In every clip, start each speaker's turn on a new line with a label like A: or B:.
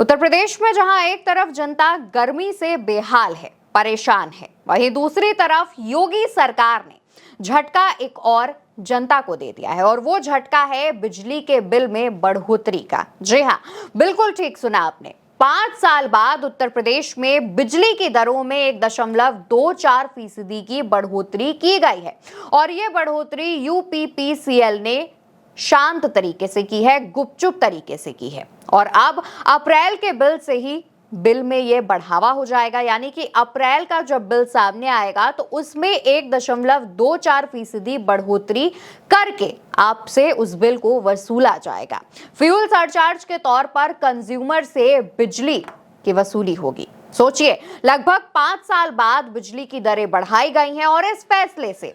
A: उत्तर प्रदेश में जहां एक तरफ जनता गर्मी से बेहाल है, परेशान है, वहीं दूसरी तरफ योगी सरकार ने झटका एक और जनता को दे दिया है और वो झटका है बिजली के बिल में बढ़ोतरी का। जी हां, बिल्कुल ठीक सुना आपने। 5 साल बाद उत्तर प्रदेश में बिजली की दरों में 1.24% की बढ़ोतरी की गई है और ये बढ़ोतरी यूपीपीसीएल ने शांत तरीके से की है, गुपचुप तरीके से की है और अब अप्रैल के बिल से ही बिल में ये बढ़ावा हो जाएगा। यानी कि अप्रैल का जब बिल सामने आएगा तो उसमें 1.24% बढ़ोतरी करके आपसे उस बिल को वसूला जाएगा। फ्यूल सरचार्ज के तौर पर कंज्यूमर से बिजली की वसूली होगी। सोचिए, लगभग 5 साल बाद बिजली की दरें बढ़ाई गई हैं और इस फैसले से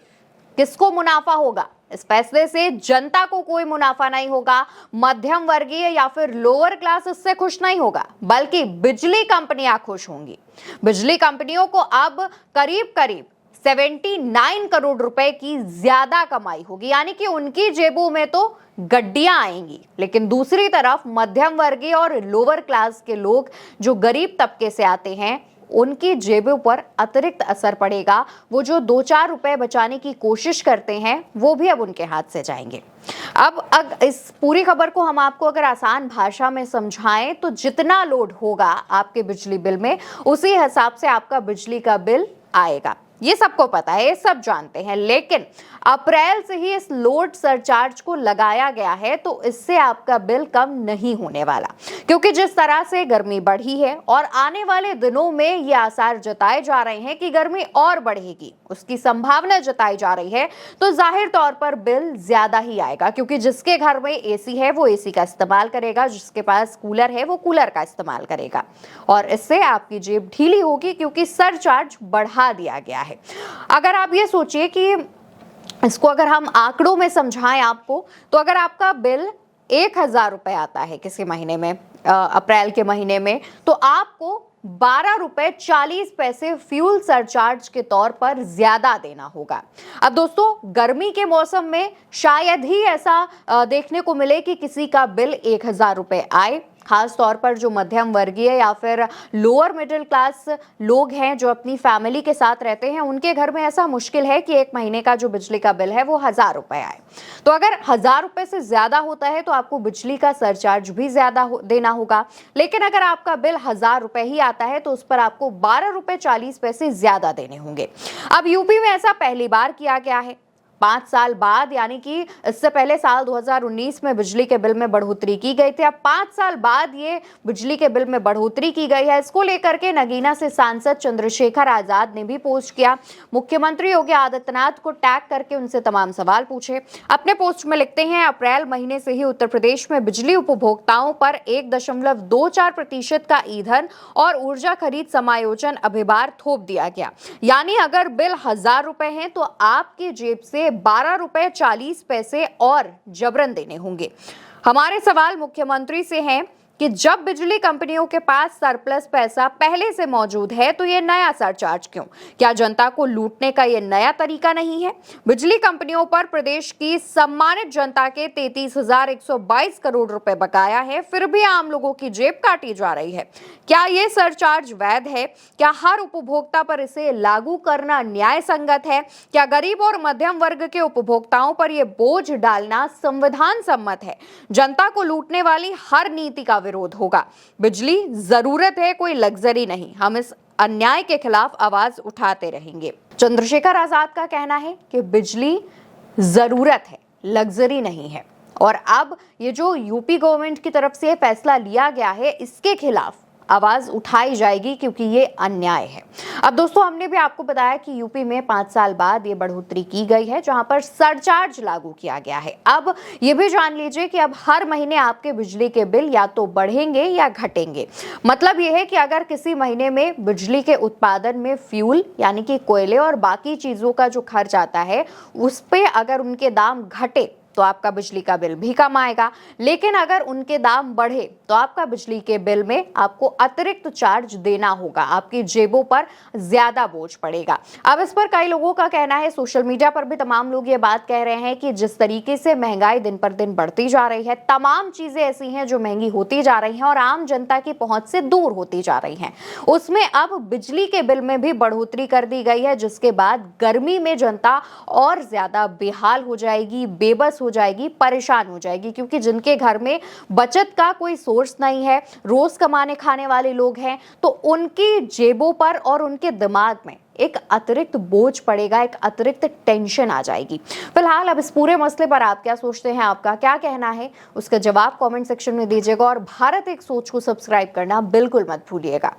A: किसको मुनाफा होगा? इस फैसले से जनता को कोई मुनाफा नहीं होगा, मध्यम वर्गीय या फिर लोअर क्लास इससे खुश नहीं होगा, बल्कि बिजली कंपनियां खुश होंगी। बिजली कंपनियों को अब करीब करीब 79 करोड़ रुपए की ज्यादा कमाई होगी, यानी कि उनकी जेबों में तो गड्डियां आएंगी। लेकिन दूसरी तरफ मध्यम वर्गीय और लोअर क्लास के लोग जो गरीब तबके से आते हैं, उनकी जेबों पर अतिरिक्त असर पड़ेगा। वो जो 2-4 रुपए बचाने की कोशिश करते हैं वो भी अब उनके हाथ से जाएंगे। अब इस पूरी खबर को हम आपको अगर आसान भाषा में समझाएं तो जितना लोड होगा आपके बिजली बिल में, उसी हिसाब से आपका बिजली का बिल आएगा। ये सबको पता है, ये सब जानते हैं, लेकिन अप्रैल से ही इस लोड सरचार्ज को लगाया गया है तो इससे आपका बिल कम नहीं होने वाला, क्योंकि जिस तरह से गर्मी बढ़ी है और आने वाले दिनों में ये आसार जताए जा रहे हैं कि गर्मी और बढ़ेगी, उसकी संभावना जताई जा रही है, तो जाहिर तौर पर बिल ज्यादा ही आएगा। क्योंकि जिसके घर में एसी है वो एसी का इस्तेमाल करेगा, जिसके पास कूलर है वो कूलर का इस्तेमाल करेगा और इससे आपकी जेब ढीली होगी क्योंकि सरचार्ज बढ़ा दिया गया है। अगर आप ये सोचिए कि इसको अगर हम आंकड़ों में समझाएं आपको, तो अगर आपका बिल 1,000 रुपए आता है किसी महीने में, अप्रैल के महीने में, तो आपको 12.40 रुपए फ्यूल सरचार्ज के तौर पर ज्यादा देना होगा। अब दोस्तों, गर्मी के मौसम में शायद ही ऐसा देखने को मिले कि किसी का बिल 1,000 रुपए आए, खास तौर पर जो मध्यम वर्गीय या फिर लोअर मिडिल क्लास लोग हैं जो अपनी फैमिली के साथ रहते हैं, उनके घर में ऐसा मुश्किल है कि एक महीने का जो बिजली का बिल है वो 1,000 रुपए आए। तो अगर 1,000 रुपए से ज्यादा होता है तो आपको बिजली का सरचार्ज भी ज्यादा देना होगा। लेकिन अगर आपका बिल 1,000 रुपए ही आता है तो उस पर आपको 12.40 रुपए ज्यादा देने होंगे। अब यूपी में ऐसा पहली बार किया गया है 5 साल बाद, यानी कि इससे पहले साल 2019 में बिजली के बिल में बढ़ोतरी की गई थी। अब 5 साल बाद ये बिजली के बिल में बढ़ोतरी की गई है। इसको लेकर के नगीना से सांसद चंद्रशेखर आजाद ने भी पोस्ट किया। मुख्यमंत्री योगी आदित्यनाथ को टैग करके उनसे तमाम सवाल पूछे। अपने पोस्ट में लिखते हैं, अप्रैल महीने से ही उत्तर प्रदेश में बिजली उपभोक्ताओं पर 1.24% का ईंधन और ऊर्जा खरीद समायोजन अभिभार थोप दिया गया। यानी अगर बिल 1,000 रुपए है तो आपकी जेब से 12.40 रुपए और जबरन देने होंगे। हमारे सवाल मुख्यमंत्री से हैं कि जब बिजली कंपनियों के पास सरप्लस पैसा पहले से मौजूद है तो ये नया सरचार्ज क्यों? क्या जनता को लूटने का ये नया तरीका नहीं है? बिजली कंपनियों पर प्रदेश की सम्मानित जनता के 33,122 करोड़ रुपए बकाया है, फिर भी आम लोगों की जेब काटी जा रही है। क्या ये सरचार्ज वैध है? क्या हर उपभोक्ता पर इसे लागू करना न्याय संगत है? क्या गरीब और मध्यम वर्ग के उपभोक्ताओं पर यह बोझ डालना संविधान सम्मत है? जनता को लूटने वाली हर नीति का विरोध होगा। बिजली जरूरत है, कोई लग्जरी नहीं। हम इस अन्याय के खिलाफ आवाज उठाते रहेंगे। चंद्रशेखर आजाद का कहना है कि बिजली जरूरत है, लग्जरी नहीं है। और अब ये जो यूपी गवर्नमेंट की तरफ से फैसला लिया गया है, इसके खिलाफ आवाज उठाई जाएगी क्योंकि ये अन्याय है। अब दोस्तों, हमने भी आपको बताया कि यूपी में 5 साल बाद ये बढ़ोतरी की गई है, जहां पर सरचार्ज लागू किया गया है। अब ये भी जान लीजिए कि अब हर महीने आपके बिजली के बिल या तो बढ़ेंगे या घटेंगे। मतलब ये है कि अगर किसी महीने में बिजली के उत्पादन में फ्यूल यानी कि कोयले और बाकी चीजों का जो खर्च आता है, उस पे अगर उनके दाम घटे तो आपका बिजली का बिल भी कम आएगा, लेकिन अगर उनके दाम बढ़े तो आपका बिजली के बिल में आपको अतिरिक्त चार्ज देना होगा, आपकी जेबों पर ज्यादा बोझ पड़ेगा। अब इस पर कई लोगों का कहना है, सोशल मीडिया पर भी तमाम लोग ये बात कह रहे हैं कि जिस तरीके से महंगाई दिन पर दिन बढ़ती जा रही है, तमाम चीजें ऐसी हैं जो महंगी होती जा रही हैं और आम जनता की पहुंच से दूर होती जा रही हैं, उसमें अब बिजली के बिल में भी बढ़ोतरी कर दी गई है, जिसके बाद गर्मी में जनता और ज्यादा बेहाल हो जाएगी, बेबस हो जाएगी, परेशान हो जाएगी, क्योंकि जिनके घर में बचत का कोई सोर्स नहीं है, रोज कमाने खाने वाले लोग हैं, तो उनकी जेबों पर और उनके दिमाग में एक अतिरिक्त बोझ पड़ेगा, एक अतिरिक्त टेंशन आ जाएगी। फिलहाल अब इस पूरे मसले पर आप क्या सोचते हैं, आपका क्या कहना है, उसका जवाब कमेंट सेक्शन में दीजिएगा और भारत एक सोच को सब्सक्राइब करना बिल्कुल मत भूलिएगा।